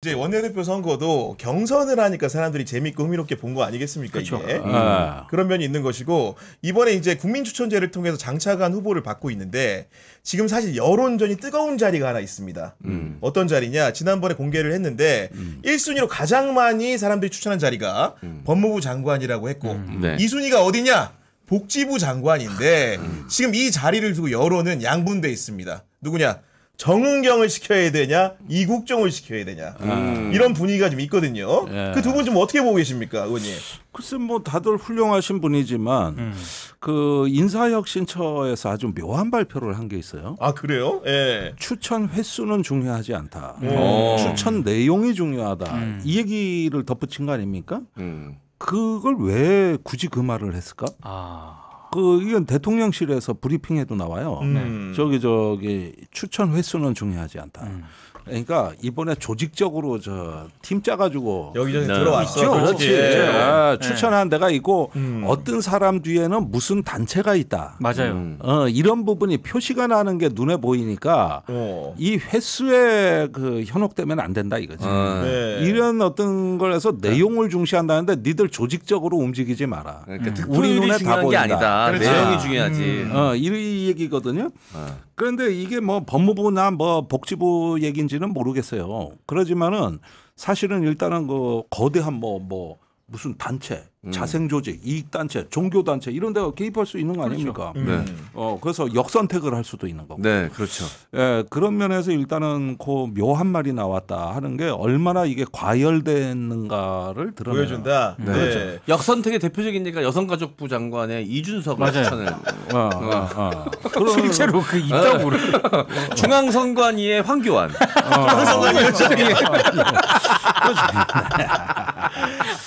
이제 원내대표 선거도 경선을 하니까 사람들이 재밌고 흥미롭게 본 거 아니겠습니까? 그렇죠. 이게 그런 면이 있는 것이고 이번에 이제 국민추천제를 통해서 장차관 후보를 받고 있는데 지금 사실 여론전이 뜨거운 자리가 하나 있습니다. 어떤 자리냐? 지난번에 공개를 했는데 1순위로 가장 많이 사람들이 추천한 자리가 법무부 장관이라고 했고 네. 2순위가 어디냐? 복지부 장관인데 지금 이 자리를 두고 여론은 양분돼 있습니다. 누구냐? 정은경을 시켜야 되냐, 이국종을 시켜야 되냐 이런 분위기가 좀 있거든요. 예. 그 두 분 좀 어떻게 보고 계십니까, 의원님? 글쎄 뭐 다들 훌륭하신 분이지만 그 인사혁신처에서 아주 묘한 발표를 한 게 있어요. 아 그래요? 예. 추천 횟수는 중요하지 않다. 오. 추천 내용이 중요하다. 이 얘기를 덧붙인 거 아닙니까? 그걸 왜 굳이 그 말을 했을까? 이건 대통령실에서 브리핑에도 나와요. 저기 추천 횟수는 중요하지 않다. 그러니까 이번에 조직적으로 팀 짜가지고 여기저기 네. 들어왔어. 있죠. 그렇지. 예. 추천한 데가 있고 어떤 사람 뒤에는 무슨 단체가 있다. 맞아요. 이런 부분이 표시가 나는 게 눈에 보이니까 이 횟수에 현혹되면 안 된다 이거지. 네. 이런 어떤 걸해서 내용을 중시한다는데 니들 조직적으로 움직이지 마라. 그러니까 우리 득표율이 눈에 다 중요한 게 보인다. 아니다. 그렇죠. 내용이 중요하지. 이 얘기거든요. 그런데 이게 뭐 법무부나 뭐 복지부 얘기인지는 모르겠어요. 그러지만은 사실은 일단은 그 거대한 뭐 무슨 단체, 자생조직, 이익단체, 종교단체 이런 데가 개입할 수 있는 거 아닙니까? 네. 그래서 역선택을 할 수도 있는 거고. 네, 그렇죠. 예, 그런 면에서 일단은 그 묘한 말이 나왔다 하는 게 얼마나 이게 과열됐는가를 드러내요. 보여준다. 네. 네. 역선택의 대표적인 얘기가 여성가족부 장관의 이준석을 맞아요. 추천을. 실제로 그 있다고 그래. 중앙선관위의 황교안.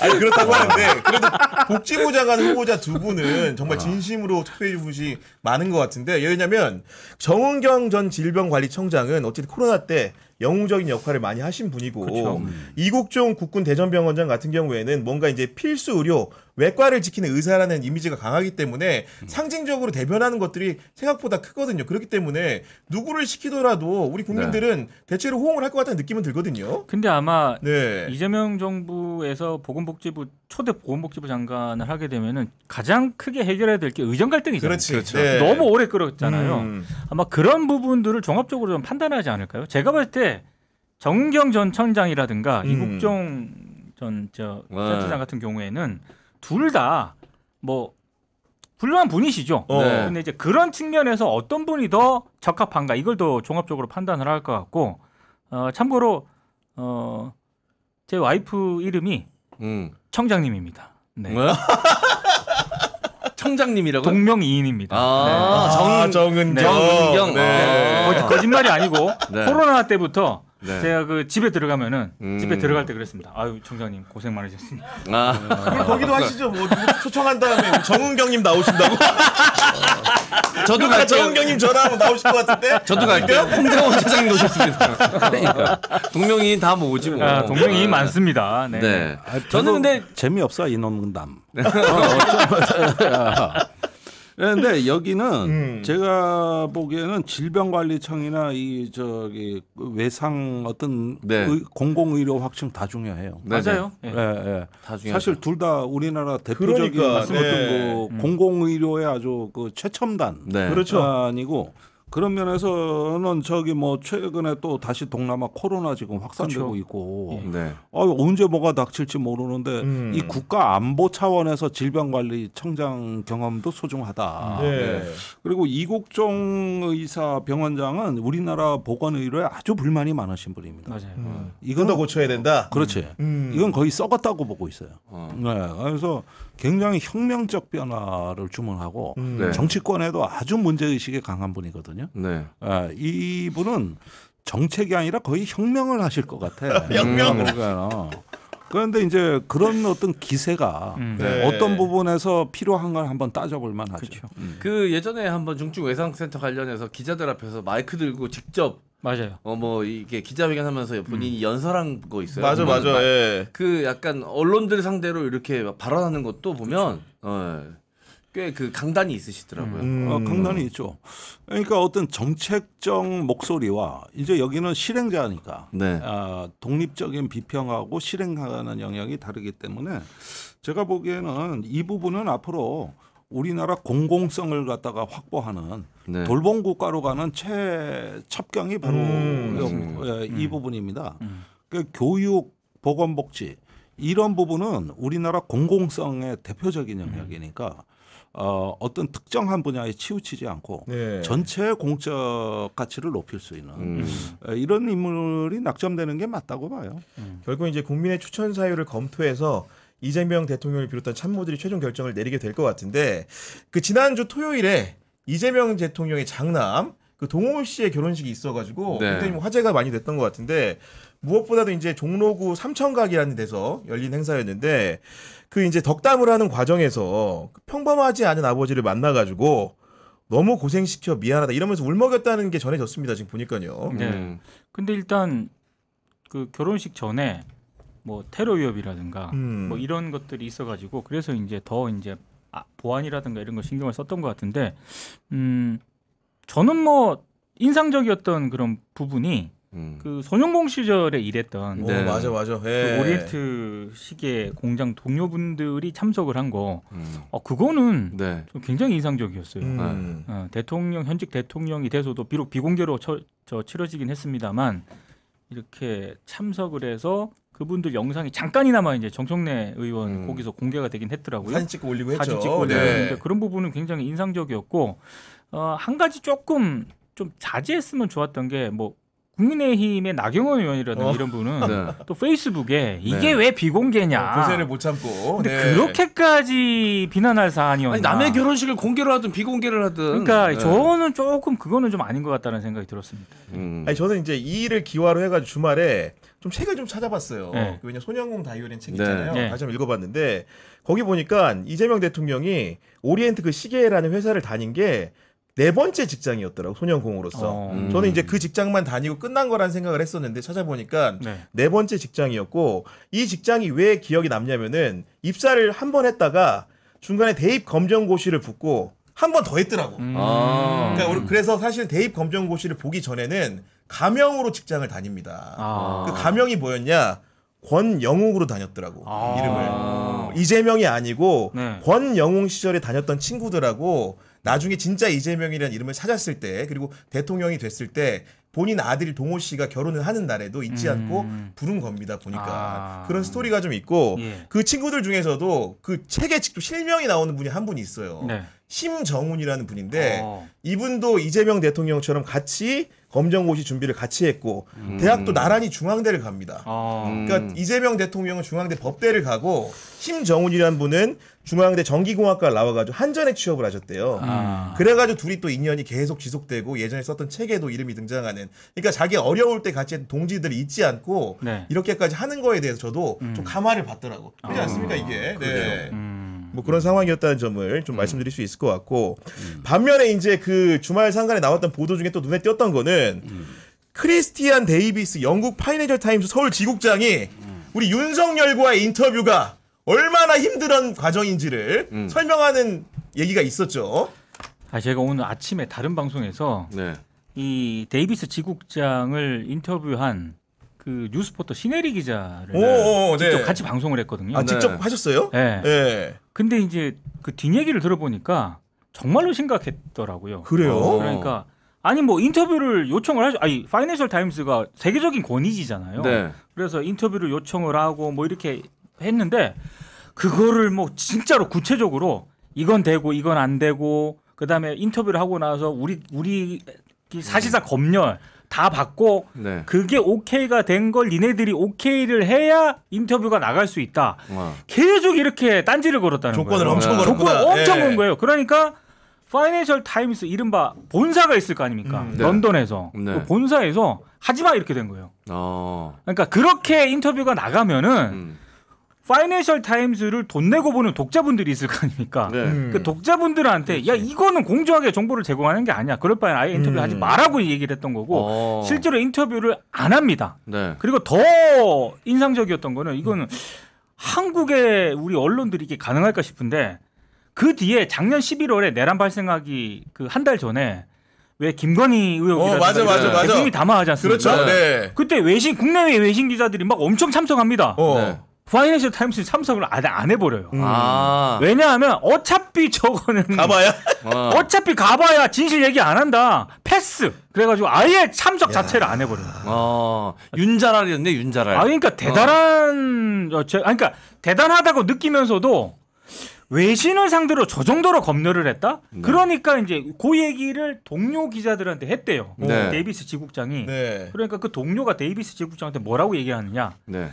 아니 그렇다고 하는데 그래도 복지부 장관 후보자 두 분은 정말 진심으로 투표해 주신 많은 것 같은데 왜냐하면 정은경 전 질병관리청장은 어쨌든 코로나 때 영웅적인 역할을 많이 하신 분이고 그렇죠. 이국종 국군 대전병원장 같은 경우에는 뭔가 이제 필수 의료 외과를 지키는 의사라는 이미지가 강하기 때문에 상징적으로 대변하는 것들이 생각보다 크거든요. 그렇기 때문에 누구를 시키더라도 우리 국민들은 대체로 호응을 할 것 같다는 느낌은 들거든요. 근데 아마 네. 이재명 정부에서 보건복지부 초대 보건복지부 장관을 하게 되면은 가장 크게 해결해야 될 게 의정 갈등이잖아요. 그렇지. 네. 너무 오래 끌었잖아요. 아마 그런 부분들을 종합적으로 좀 판단하지 않을까요? 제가 볼 때 정은경 전 청장이라든가 이국종 전 센터장 같은 경우에는 둘 다 뭐 훌륭한 분이시죠. 네. 근데 이제 그런 측면에서 어떤 분이 더 적합한가 이걸 더 종합적으로 판단을 할 것 같고 참고로 제 와이프 이름이 청장님입니다. 네. 뭐야? 청장님이라고? 동명이인입니다. 정은경. 정은경. 네. 거짓말이 아니고 네. 코로나 때부터 네. 제가 그 집에 들어가면은 집에 들어갈 때 그랬습니다. 아유 청장님 고생 많으셨습니다. 그럼 거기도 하시죠. 뭐 초청한 다음에 정은경님 나오신다고? 저도 갈게요. 정은경님 전화하고 나오실 것 같은데? 저도 갈게요. 홍정원 차장님 오셨습니다. 그러니까 동명이인 다 모으지 뭐. 동명이인 많습니다. 네. 네. 저는 근데 재미없어 이놈담. 그런데 여기는 제가 보기에는 질병관리청이나 외상 어떤 네. 공공의료 확충 다 중요해요. 맞아요. 예. 다 중요하죠. 사실 둘 다 우리나라 대표적인 그러니까, 어떤 네. 그 공공의료의 아주 그 최첨단 네. 그렇죠. 아니고 그런 면에서는 최근에 또 다시 동남아 코로나 지금 확산되고 그렇죠. 있고 네. 언제 뭐가 닥칠지 모르는데 이 국가 안보 차원에서 질병관리청장 경험도 소중하다. 네. 그리고 이국종 의사 병원장은 우리나라 보건의료에 아주 불만이 많으신 분입니다. 맞아요. 이건 더 고쳐야 된다. 그렇지. 이건 거의 썩었다고 보고 있어요. 네. 그래서 굉장히 혁명적 변화를 주문하고 네. 정치권에도 아주 문제의식이 강한 분이거든요. 네. 이분은 정책이 아니라 거의 혁명을 하실 것 같아. 혁명을. 그런데 이제 그런 어떤 기세가 네. 어떤 부분에서 필요한 걸 한번 따져볼 만하죠. 그렇죠. 그 예전에 한번 중증외상센터 관련해서 기자들 앞에서 마이크 들고 직접 맞아요. 이게 기자회견하면서 본인이 연설한 거 있어요. 맞아. 예. 그 약간 언론들 상대로 이렇게 막 발언하는 것도 보면 꽤 그 강단이 있으시더라고요. 강단이 있죠. 그러니까 어떤 정책적 목소리와 이제 여기는 실행자니까 네. 독립적인 비평하고 실행하는 영역이 다르기 때문에 제가 보기에는 이 부분은 앞으로 우리나라 공공성을 갖다가 확보하는 네. 돌봄 국가로 가는 첩경이 바로 이 부분입니다. 그러니까 교육, 보건복지 이런 부분은 우리나라 공공성의 대표적인 영역이니까 어떤 특정한 분야에 치우치지 않고 네. 전체 공적 가치를 높일 수 있는 이런 인물이 낙점되는 게 맞다고 봐요. 결국 이제 국민의 추천 사유를 검토해서 이재명 대통령을 비롯한 참모들이 최종 결정을 내리게 될 것 같은데 그 지난주 토요일에 이재명 대통령의 장남 그 동호 씨의 결혼식이 있어가지고 네. 굉장히 화제가 많이 됐던 것 같은데 무엇보다도 이제 종로구 삼천각이라는 데서 열린 행사였는데 그 이제 덕담을 하는 과정에서 평범하지 않은 아버지를 만나가지고 너무 고생시켜 미안하다 이러면서 울먹였다는 게 전해졌습니다. 지금 보니까요. 네. 근데 일단 그 결혼식 전에 뭐 테러 위협이라든가 뭐 이런 것들이 있어가지고 그래서 이제 더 이제 보안이라든가 이런 거 신경을 썼던 것 같은데 저는 뭐 인상적이었던 그런 부분이 그 손영공 시절에 일했던 네. 맞아. 그 예. 오리엔트 시계 공장 동료분들이 참석을 한 거 그거는 네. 좀 굉장히 인상적이었어요. 대통령 현직 대통령이 돼서도 비록 비공개로 치러지긴 했습니다만 이렇게 참석을 해서 그분들 영상이 잠깐이나마 이제 정청래 의원 거기서 공개가 되긴 했더라고요. 사진 찍고 올리고 했죠. 사진 찍고 올리고 했는데 그런 부분은 굉장히 인상적이었고 한 가지 조금 좀 자제했으면 좋았던 게 뭐 국민의힘의 나경원 의원이라든가 이런 분은 네. 또 페이스북에 이게 네. 왜 비공개냐. 고세를 못 참고. 근데 네. 그렇게까지 비난할 사안이었나. 아니, 남의 결혼식을 공개로 하든 비공개를 하든. 그러니까 네. 저는 조금 그거는 좀 아닌 것 같다는 생각이 들었습니다. 아니 저는 이제 이 일을 기화로 해가지고 주말에 좀 책을 좀 찾아봤어요. 네. 왜냐 손영공 다이어리는 책 네. 있잖아요. 네. 다시 한번 읽어봤는데 거기 보니까 이재명 대통령이 오리엔트 그 시계라는 회사를 다닌 게 4번째 직장이었더라고 손영공으로서. 저는 이제 그 직장만 다니고 끝난 거란 생각을 했었는데 찾아보니까 네 번째 직장이었고 이 직장이 왜 기억이 남냐면은 입사를 한 번 했다가 중간에 대입 검정고시를 붙고 한 번 더 했더라고. 그러니까 그래서 사실 대입 검정고시를 보기 전에는 가명으로 직장을 다닙니다. 그 가명이 뭐였냐? 권영웅으로 다녔더라고. 이름을. 이재명이 아니고 네. 권영웅 시절에 다녔던 친구들하고 나중에 진짜 이재명이라는 이름을 찾았을 때 그리고 대통령이 됐을 때 본인 아들 동호 씨가 결혼을 하는 날에도 잊지 않고 부른 겁니다. 보니까 그런 스토리가 좀 있고 예. 그 친구들 중에서도 그 책에 직접 실명이 나오는 분이 한 분이 있어요. 네. 심정훈이라는 분인데 이분도 이재명 대통령처럼 같이 검정고시 준비를 같이 했고 대학도 나란히 중앙대를 갑니다. 그러니까 이재명 대통령은 중앙대 법대를 가고 심정훈이라는 분은 중앙대 전기공학과를 나와가지고 한전에 취업을 하셨대요. 그래가지고 둘이 또 인연이 계속 지속되고 예전에 썼던 책에도 이름이 등장하는. 그러니까 자기 어려울 때 같이 했던 동지들을 잊지 않고 네. 이렇게까지 하는 거에 대해서 저도 좀 감화를 받더라고. 그렇지 않습니까 이게? 네. 뭐 그런 상황이었다는 점을 좀 말씀드릴 수 있을 것 같고 반면에 이제 그 주말 상간에 나왔던 보도 중에 또 눈에 띄었던 거는 크리스티안 데이비스 영국 파이낸셜 타임스 서울 지국장이 우리 윤석열과의 인터뷰가 얼마나 힘든 과정인지를 설명하는 얘기가 있었죠. 제가 오늘 아침에 다른 방송에서 네. 이 데이비스 지국장을 인터뷰한 그 뉴스포터 신혜리 기자를 직접 네. 같이 방송을 했거든요. 직접 하셨어요? 네. 네. 근데 이제 그 뒷얘기를 들어보니까 정말로 심각했더라고요. 그래요? 그러니까 아니 뭐 인터뷰를 요청을 하죠. 아니 파이낸셜 타임스가 세계적인 권위지잖아요. 네. 그래서 인터뷰를 요청을 하고 뭐 이렇게 했는데 그거를 뭐 진짜로 구체적으로 이건 되고 이건 안 되고 그다음에 인터뷰를 하고 나서 우리 사실상 검열 다 받고 네. 그게 오케이가 된 걸 니네들이 오케이를 해야 인터뷰가 나갈 수 있다. 계속 이렇게 딴지를 걸었다는 조건을 거예요. 엄청 걸었구나. 조건을 엄청 네. 건 거예요. 그러니까 파이낸셜 타임스 이른바 본사가 있을 거 아닙니까? 네. 런던에서 네. 그 본사에서 하지마 이렇게 된 거예요. 그러니까 그렇게 인터뷰가 나가면은 파이낸셜 타임스를 돈 내고 보는 독자분들이 있을 거 아닙니까? 네. 그 독자분들한테 야 이거는 공정하게 정보를 제공하는 게 아니야. 그럴 바에 아예 인터뷰하지 마라고 얘기를 했던 거고 실제로 인터뷰를 안 합니다. 네. 그리고 더 인상적이었던 거는 이거는 한국의 우리 언론들이 이게 가능할까 싶은데 그 뒤에 작년 11월에 내란 발생하기 그 한 달 전에 왜 김건희 의혹이라든가 맞아. 대통령이 담화하지 않습니까? 그렇죠. 네. 그때 국내외 외신 기자들이 막 엄청 참석합니다. 네. 파이낸셜 타임스 참석을 안 해버려요. 아. 왜냐하면 어차피 저거는 가봐야. 어차피 가봐야 진실 얘기 안 한다. 패스. 그래가지고 아예 참석 자체를 안 해버려요. 윤자랄이었네 윤자랄. 그러니까 그러니까 대단하다고 느끼면서도 외신을 상대로 저 정도로 검열을 했다? 그러니까 이제 그 얘기를 동료 기자들한테 했대요. 네. 데이비스 지국장이. 네. 그러니까 그 동료가 데이비스 지국장한테 뭐라고 얘기하느냐? 네.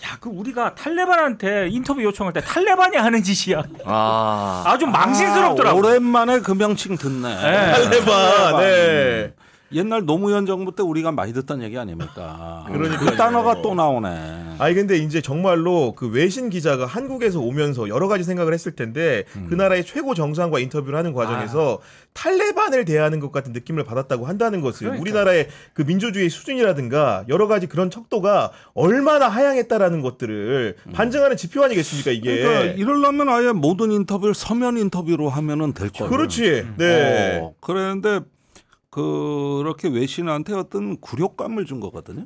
야, 그 우리가 탈레반한테 인터뷰 요청할 때 탈레반이 하는 짓이야. 아주 망신스럽더라고. 오랜만에 그 명칭 듣네. 탈레반. 네. 옛날 노무현 정부 때 우리가 많이 듣던 얘기 아닙니까? 그러니까요. 그 단어가 또 나오네. 아니 근데 이제 정말로 그 외신 기자가 한국에서 오면서 여러 가지 생각을 했을 텐데 그 나라의 최고 정상과 인터뷰를 하는 과정에서 탈레반을 대하는 것 같은 느낌을 받았다고 한다는 것을 그러니까. 우리나라의 그 민주주의 수준이라든가 여러 가지 그런 척도가 얼마나 하향했다라는 것들을 반증하는 지표 아니겠습니까 이게. 그러니까 이러려면 아예 모든 인터뷰를 서면 인터뷰로 하면은 될 거예요. 그렇지. 네. 그런데 그렇게 외신한테 어떤 굴욕감을 준 거거든요.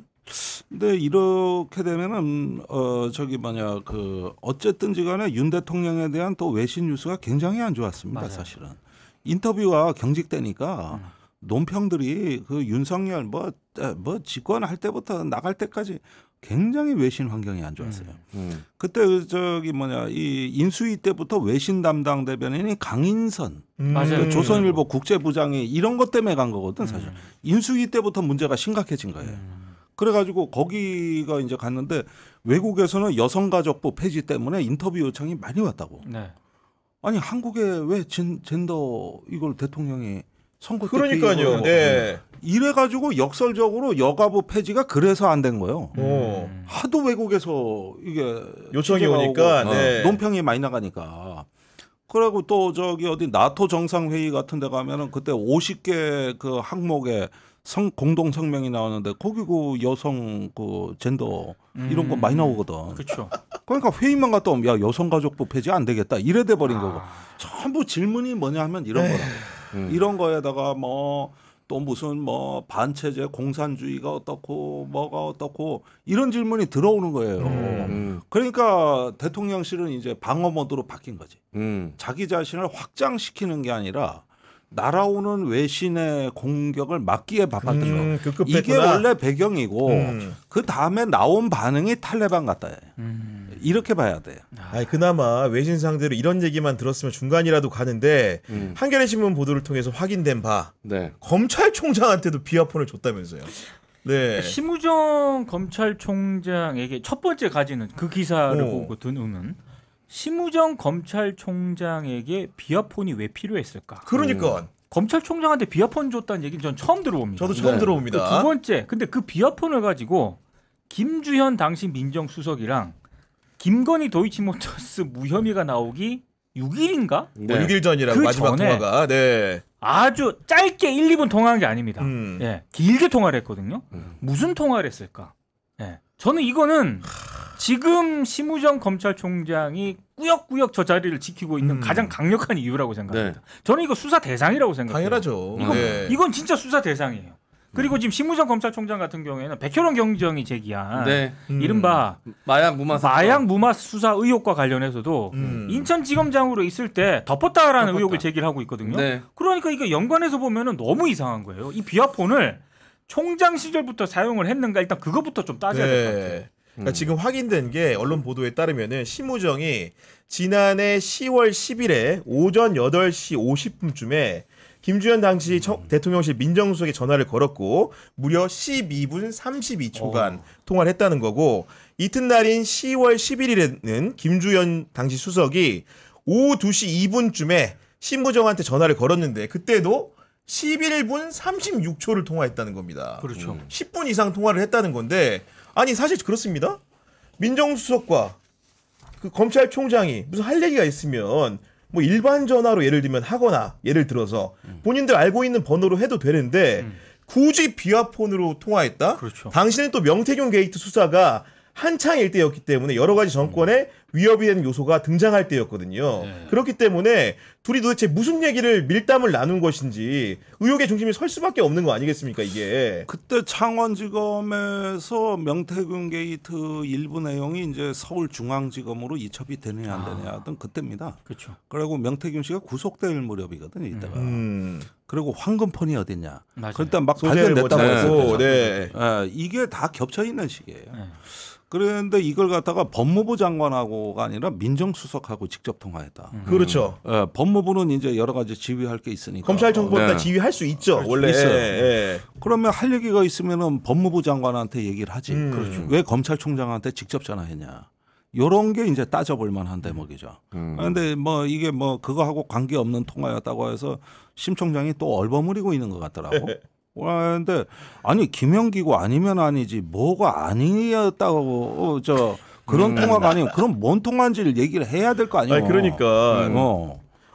근데 이렇게 되면은 어쨌든지 간에 윤 대통령에 대한 또 외신 뉴스가 굉장히 안 좋았습니다. 맞아요. 사실은 인터뷰가 경직되니까 논평들이 그 윤석열 뭐 집권할 때부터 나갈 때까지 굉장히 외신 환경이 안 좋았어요. 그때 이 인수위 때부터 외신 담당 대변인이 강인선, 맞아요. 조선일보 국제부장이 이런 것 때문에 간 거거든 사실. 인수위 때부터 문제가 심각해진 거예요. 그래가지고 거기가 이제 갔는데 외국에서는 여성가족부 폐지 때문에 인터뷰 요청이 많이 왔다고. 네. 아니 한국에 왜 젠더 이걸 대통령이 선거 때 그러니까요. 네. 이래가지고 역설적으로 여가부 폐지가 그래서 안 된 거예요. 오. 하도 외국에서 이게 요청이 취재가 오니까, 오고, 네. 논평이 많이 나가니까. 그리고 또 어디 나토 정상회의 같은 데 가면은 그때 50개 그 항목에 공동 성명이 나오는데 거기 그 여성 그 젠더 이런 거 많이 나오거든. 그렇죠. 그러니까 회의만 갔다 오면 야 여성가족부 폐지 안 되겠다 이래 돼 버린 거고. 전부 질문이 뭐냐 하면 이런 거라. 이런 거에다가 또 무슨 반체제 공산주의가 어떻고 뭐가 어떻고 이런 질문이 들어오는 거예요. 그러니까 대통령실은 이제 방어 모드로 바뀐 거지. 자기 자신을 확장시키는 게 아니라 날아오는 외신의 공격을 막기에 바빴던 거. 급급했구나. 이게 원래 배경이고 그 다음에 나온 반응이 탈레반 같다. 이렇게 봐야 돼요. 아니 그나마 외신 상대로 이런 얘기만 들었으면 중간이라도 가는데 한겨레 신문 보도를 통해서 확인된 바 네. 검찰총장한테도 비화폰을 줬다면서요. 네. 심우정 검찰총장에게 첫 번째 가지는 그 기사를 보고 드는 심우정 검찰총장에게 비화폰이 왜 필요했을까? 그러니까 검찰총장한테 비화폰 줬다는 얘기는 전 처음 들어봅니다. 저도 처음 들어봅니다. 두 번째, 근데 그 비화폰을 가지고 김주현 당시 민정수석이랑 김건희 도이치모터스 무혐의가 나오기 6일인가? 뭐 6일 전이라고 그 마지막 전에 통화가. 네. 아주 짧게 1, 2분 통화한 게 아닙니다. 예, 길게 통화를 했거든요. 무슨 통화를 했을까? 예, 저는 이거는 지금 심우정 검찰총장이 꾸역꾸역 저 자리를 지키고 있는 가장 강력한 이유라고 생각합니다. 저는 이거 수사 대상이라고 생각해요. 당연하죠. 이건 진짜 수사 대상이에요. 그리고 지금 심우정 검찰총장 같은 경우에는 백혈원 경정이 제기한 이른바 마약 무마 수사 의혹과 관련해서도 인천지검장으로 있을 때 덮었다라는 의혹을 제기를 하고 있거든요. 네. 그러니까 이거 연관해서 보면은 너무 이상한 거예요. 이 비화폰을 총장 시절부터 사용을 했는가 일단 그것부터 좀 따져야 될 것 같아요. 그러니까 지금 확인된 게 언론 보도에 따르면은 심우정이 지난해 10월 10일에 오전 8시 50분쯤에 김주현 당시 대통령실 민정수석에 전화를 걸었고 무려 12분 32초간 통화를 했다는 거고 이튿날인 10월 11일에는 김주현 당시 수석이 오후 2시 2분쯤에 심우정한테 전화를 걸었는데 그때도 11분 36초를 통화했다는 겁니다. 그렇죠. 10분 이상 통화를 했다는 건데 아니 사실 그렇습니다. 민정수석과 그 검찰총장이 무슨 할 얘기가 있으면 뭐 일반 전화로 예를 들면 하거나 예를 들어서 본인들 알고 있는 번호로 해도 되는데 굳이 비화폰으로 통화했다? 그렇죠. 당시는 또 명태균 게이트 수사가 한창일 때였기 때문에 여러 가지 정권의 위협이 되는 요소가 등장할 때였거든요. 그렇기 때문에 둘이 도대체 무슨 얘기를 밀담을 나눈 것인지 의혹의 중심이 설 수밖에 없는 거 아니겠습니까 이게. 그때 창원지검에서 명태균 게이트 일부 내용이 이제 서울중앙지검으로 이첩이 되느냐 안 되느냐 하던 그때입니다. 그렇죠. 그리고 명태균 씨가 구속될 무렵이거든요 이때가. 그리고 황금폰이 어딨냐. 맞아요. 그때 막 소재를 못 발견됐다고 잡고, 했어요. 네. 이게 다 겹쳐 있는 시기예요. 그런데 이걸 갖다가 법무부 장관하고가 아니라 민정수석하고 직접 통화했다. 그렇죠. 법무부는 이제 여러 가지 지휘할 게 있으니까. 검찰청보다 네. 지휘할 수 있죠. 원래. 있어요. 예. 그러면 할 얘기가 있으면은 법무부 장관한테 얘기를 하지. 그렇죠. 왜 검찰총장한테 직접 전화했냐. 요런 게 이제 따져볼 만한 대목이죠. 그런데 뭐 이게 뭐 그거하고 관계없는 통화였다고 해서 심 총장이 또 얼버무리고 있는 것 같더라고. 그런데 아니 김영기고 아니면 아니지 뭐가 아니었다고 그런 통화가 아니면 그럼 뭔 통화인지를 얘기를 해야 될 거 아니에요. 아니, 그러니까.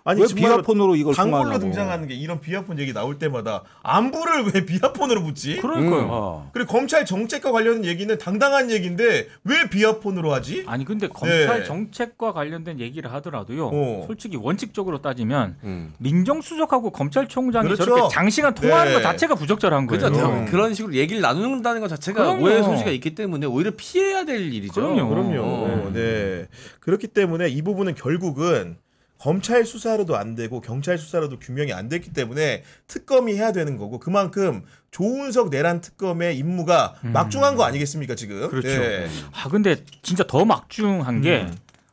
아니, 왜 비아폰으로 이걸 단골로 통화하냐고. 등장하는 게 이런 비아폰 얘기 나올 때마다 안부를 왜 비아폰으로 묻지? 그러니까요. 그리고 검찰 정책과 관련된 얘기는 당당한 얘기인데 왜 비아폰으로 하지? 아니 근데 검찰 정책과 관련된 얘기를 하더라도요. 솔직히 원칙적으로 따지면 민정수석하고 검찰총장이 그렇죠. 저렇게 장시간 통화하는 네. 것 자체가 부적절한 거예요. 그렇죠. 그런 식으로 얘기를 나눈다는 것 자체가 그럼요. 오해 소지가 있기 때문에 오히려 피해야 될 일이죠. 그럼요. 네. 그렇기 때문에 이 부분은 결국은 검찰 수사로도 안 되고 경찰 수사로도 규명이 안 됐기 때문에 특검이 해야 되는 거고 그만큼 조은석 내란 특검의 임무가 막중한 거 아니겠습니까 지금? 그렇죠. 네. 근데 진짜 더 막중한 게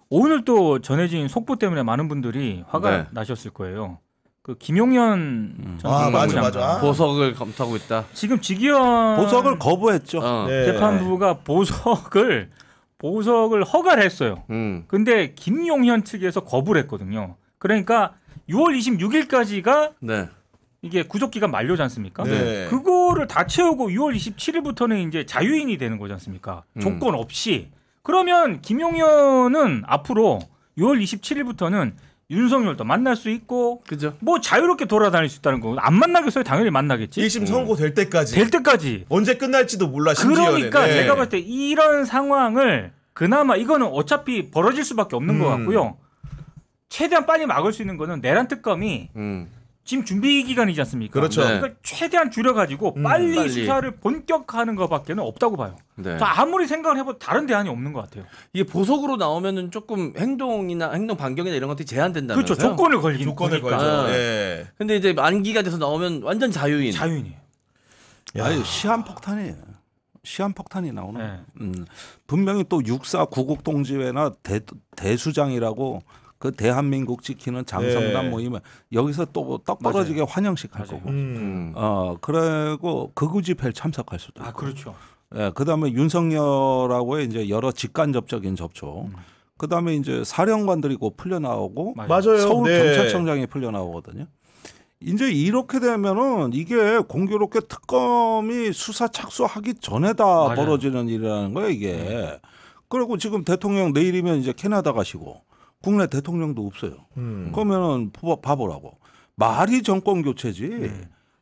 오늘 또 전해진 속보 때문에 많은 분들이 화가 나셨을 거예요. 그 김용현 전 국방부장관 맞아. 보석을 검토하고 있다. 지금 직위원 보석을 거부했죠. 네. 재판부가 보석을 허가를 했어요. 근데 김용현 측에서 거부를 했거든요. 그러니까 6월 26일까지가 네. 이게 구속 기간 만료지 않습니까? 네. 그거를 다 채우고 6월 27일부터는 이제 자유인이 되는 거지 않습니까? 조건 없이. 그러면 김용현은 앞으로 6월 27일부터는 윤석열도 만날 수 있고 그죠. 뭐 자유롭게 돌아다닐 수 있다는 거. 안 만나겠어요? 당연히 만나겠지. 1심 선고 될 때까지. 될 때까지. 언제 끝날지도 몰라 심지어는. 그러니까 네. 제가 봤을 때 이런 상황을 그나마 이거는 어차피 벌어질 수밖에 없는 것 같고요. 최대한 빨리 막을 수 있는 거는 내란 특검이 지금 준비 기간이지 않습니까? 그렇죠. 네. 이걸 최대한 줄여가지고 빨리 수사를 본격화하는 것밖에는 없다고 봐요. 네. 자, 아무리 생각을 해봐도 다른 대안이 없는 것 같아요. 이게 보석으로 나오면은 조금 행동이나 행동 반경이나 이런 것들이 제한된다면서요. 그렇죠. 조건을 걸긴 조건을 거니까. 걸죠. 네. 예. 근데 이제 만기가 돼서 나오면 완전 자유인. 자유인이에요. 아니 시한폭탄이에요. 시한폭탄이 나오는. 네. 분명히 또 육사 구국동지회나 대수장이라고 그 대한민국 지키는 장성단 네. 모임에 여기서 또 떡 벌어지게 환영식 할 거고. 그리고 극우 집회에 참석할 수도 있고. 그렇죠. 예, 그다음에 윤석열하고의 이제 여러 직간접적인 접촉. 그다음에 이제 사령관들이 곧 풀려 나오고 맞아요. 서울 네. 경찰청장이 풀려 나오거든요. 이제 이렇게 되면은 이게 공교롭게 특검이 수사 착수하기 전에 다 맞아요. 벌어지는 일이라는 거예요, 이게. 그리고 지금 대통령 내일이면 이제 캐나다 가시고 국내 대통령도 없어요. 그러면은 바보라고. 말이 정권 교체지.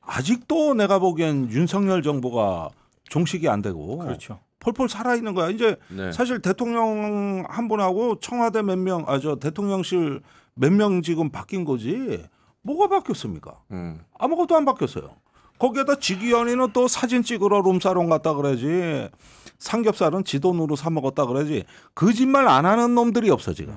아직도 내가 보기엔 윤석열 정부가 종식이 안 되고 그렇죠. 폴폴 살아있는 거야. 이제 네. 사실 대통령 한 분하고 청와대 몇 명, 대통령실 몇 명 지금 바뀐 거지. 뭐가 바뀌었습니까? 아무것도 안 바뀌었어요. 거기에다 직위원회는 또 사진 찍으러 룸사롱 갔다 그러지. 삼겹살은 지 돈으로 사 먹었다 그러지. 거짓말 안 하는 놈들이 없어 지금.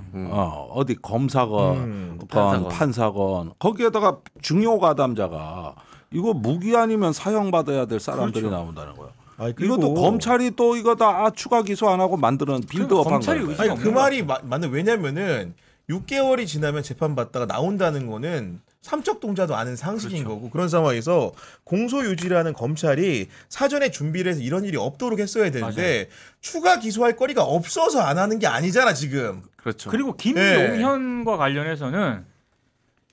어디 검사건, 판사건. 거기에다가 중요 가담자가 이거 무기 아니면 사형 받아야 될 사람들이 그렇죠. 나온다는 거예요. 아니, 이것도 검찰이 또 이거 다 추가 기소 안 하고 만드는 빌드업한 검찰이 거예요. 의지가 아니 그 말이 맞는 왜냐면은 6개월이 지나면 재판 받다가 나온다는 거는 삼척 동자도 아는 상식인 거고 그런 상황에서 공소유지라는 검찰이 사전에 준비를 해서 이런 일이 없도록 했어야 되는데 추가 기소할 거리가 없어서 안 하는 게 아니잖아 지금. 그렇죠. 그리고 김용현과 관련해서는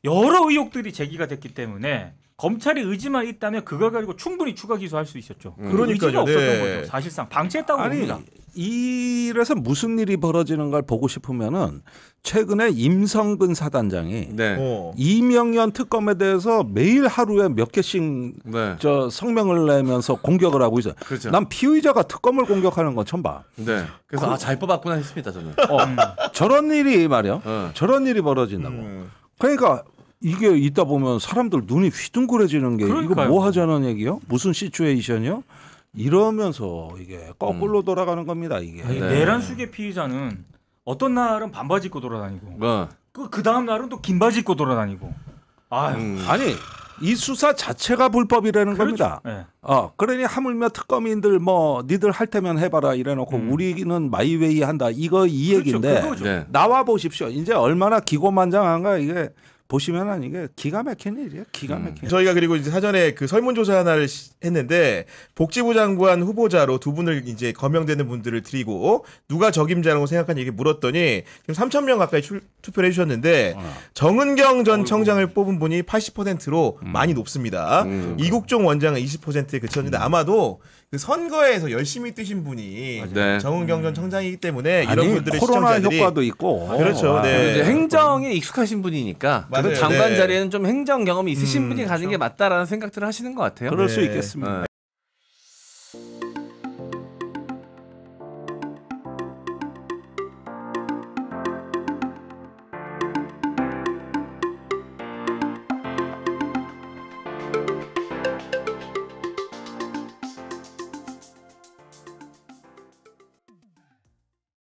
여러 의혹들이 제기가 됐기 때문에 검찰의 의지만 있다면 그걸 가지고 충분히 추가 기소할 수 있었죠. 그 의지가 없었던 거죠. 사실상 방치했다고 봅니다. 이래서 무슨 일이 벌어지는 걸 보고 싶으면은 최근에 임성근 사단장이 네. 이명현 특검에 대해서 매일 하루에 몇 개씩 네. 저 성명을 내면서 공격을 하고 있어요. 그렇죠. 난 피의자가 특검을 공격하는 건 처음 봐. 네. 그래서 잘 뽑았구나 했습니다 저는. 저런 일이 말이야. 저런 일이 벌어진다고. 그러니까 이게 있다 보면 사람들 눈이 휘둥그레지는 게 그러니까요. 이거 뭐 하자는 얘기요? 무슨 시츄에이션이요? 이러면서 이게 거꾸로 돌아가는 겁니다. 이게. 아니, 네. 내란 수계 피의자는 어떤 날은 반바지 입고 돌아다니고 어. 그 다음 날은 또 긴 바지 입고 돌아다니고. 아유. 아니 이 수사 자체가 불법이라는 그렇죠. 겁니다. 네. 그러니 하물며 특검인들 뭐 니들 할 테면 해봐라 이래놓고 우리는 마이웨이 한다 이거 이 그렇죠. 얘기인데 그거죠. 네. 나와 보십시오. 이제 얼마나 기고만장한가 이게 보시면은 이게 기가 막힌 일이에요. 기가 막힌. 저희가 그리고 이제 사전에 그 설문조사 하나를 했는데 복지부 장관 후보자로 두 분을 이제 거명되는 분들을 드리고 누가 적임자라고 생각하니 이게 물었더니 지금 3,000명 가까이 투표를 해주셨는데 정은경 전 청장을 뽑은 분이 80%로 많이 높습니다. 이국종 원장은 20%에 그쳤는데 아마도 그 선거에서 열심히 뛰신 분이 네. 정은경 전 청장이기 때문에 이런 아니 분들의 코로나 시청자들이 효과도 있고. 그렇죠. 네. 이제 행정에 익숙하신 분이니까 맞아요. 그 장관 네. 자리에는 좀 행정 경험이 있으신 분이 가진 게 맞다라는 생각들을 하시는 것 같아요. 그럴 수 네. 있겠습니다.